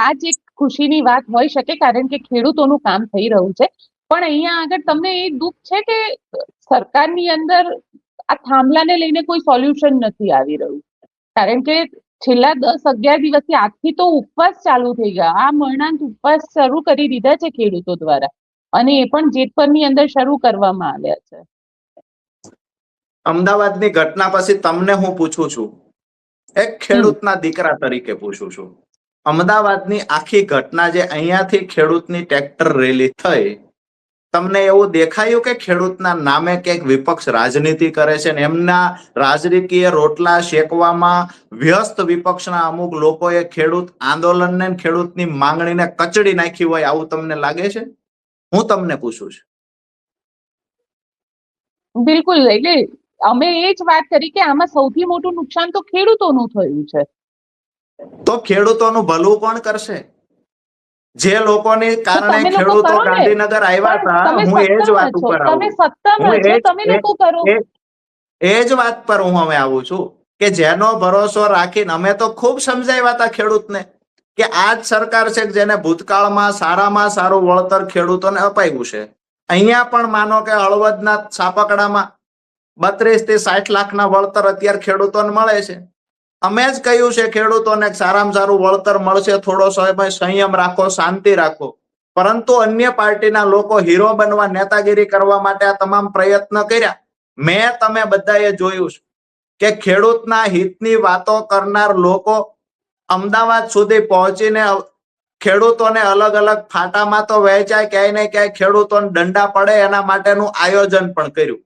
આ જ એક ખુશીની વાત હોઈ શકે, કારણ કે ખેડૂતોનું કામ થઈ રહ્યું છે. પણ અહીંયા આગળ તમને એ દુઃખ છે કે સરકારની અંદર આ થાંભલાને લઈને કોઈ સોલ્યુશન નથી આવી રહ્યું. કારણ કે છેલ્લા 10-11 દિવસથી આજથી તો ઉપવાસ ચાલુ થઈ ગયા. આ મરણાંત ઉપવાસ શરૂ કરી દીધા છે ખેડૂતો દ્વારા, અને એ પણ જેતપરની અંદર શરૂ કરવામાં આવ્યા છે. અમદાવાદની ઘટના પછી તમને હું પૂછું છું, એક ખેડૂતના દીકરા તરીકે પૂછું છું, અમદાવાદની આખી ઘટના જે અહીંયાથી ખેડૂતની ટ્રેક્ટર રેલી થઈ, તમને એવું દેખાયું કે ખેડૂતના નામે ક્યાંક વિપક્ષ રાજનીતિ કરે છે ને એમના રાજકીય રોટલા શેકવામાં વ્યસ્ત વિપક્ષના અમુક લોકોએ ખેડૂત આંદોલનને ખેડૂતની માંગણીને કચડી નાખી હોય, આવું તમને લાગે છે? હું તમને પૂછું છું. બિલકુલ, એટલે અમે એ જ વાત કરી કે આમાં સૌથી મોટું નુકસાન તો ખેડૂતોનું થયું છે. તો ખેડૂતોનું ભલું કોણ કરશે? જે લોકોને કારણે ખેડૂતો ગાંધીનગર આવ્યા હતા, હું એ જ વાત ઉપર એ જ વાત પર હું હવે આવું છું કે જેનો ભરોસો રાખીને અમે તો ખૂબ સમજાવ્યા હતા ખેડૂતને કે આ જ સરકાર છે જેને ભૂતકાળમાં સારામાં સારું વળતર ખેડૂતોને અપાયું છે. અહીંયા પણ માનો કે હળવદના સાપકડામાં 32 થી 60 લાખના વળતર અત્યારે ખેડૂતોને મળે છે. અમે જ કહ્યું છે ખેડૂતોને સારામાં સારું વળતર મળશે, થોડો સમય સંયમ રાખો, શાંતિ રાખો. પરંતુ અન્ય પાર્ટીના લોકો હીરો બનવા, નેતાગીરી કરવા માટે આ તમામ પ્રયત્ન કર્યા. મેં તમે બધાએ જોયું છે કે ખેડૂતના હિતની વાતો કરનાર લોકો અમદાવાદ સુધી પહોંચીને ખેડૂતોને અલગ અલગ ફાટામાં તો વહેંચાય, ક્યાંય ને ક્યાંય ખેડૂતોને દંડા પડે એના માટેનું આયોજન પણ કર્યું.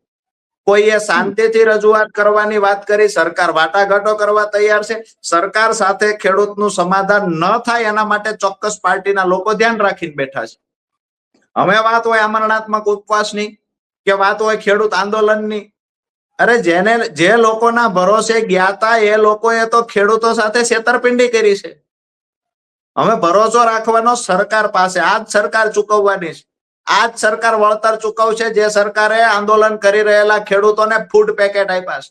કોઈએ શાંતિથી રજૂઆત કરવાની વાત કરી, સરકાર વાટાઘાટો કરવા તૈયાર છે. સરકાર સાથે ખેડૂતનું સમાધાન ન થાય એના માટે ચોક્કસ પાર્ટીના લોકો ધ્યાન રાખીને બેઠા છે. હવે વાત હોય આમરણાત્મક ઉપવાસની કે વાત હોય ખેડૂત આંદોલનની, અરે જે લોકોના ભરોસે ગયા હતા એ લોકોએ તો ખેડૂતો સાથે છેતરપિંડી કરી છે. હવે ભરોસો રાખવાનો સરકાર પાસે, આ જ સરકાર ચૂકવવાની છે. આ જ સરકાર વળતર ચૂકવશે જે સરકારે આંદોલન કરી રહેલા ખેડૂતોને ફૂડ પેકેટ આપ્યા છે.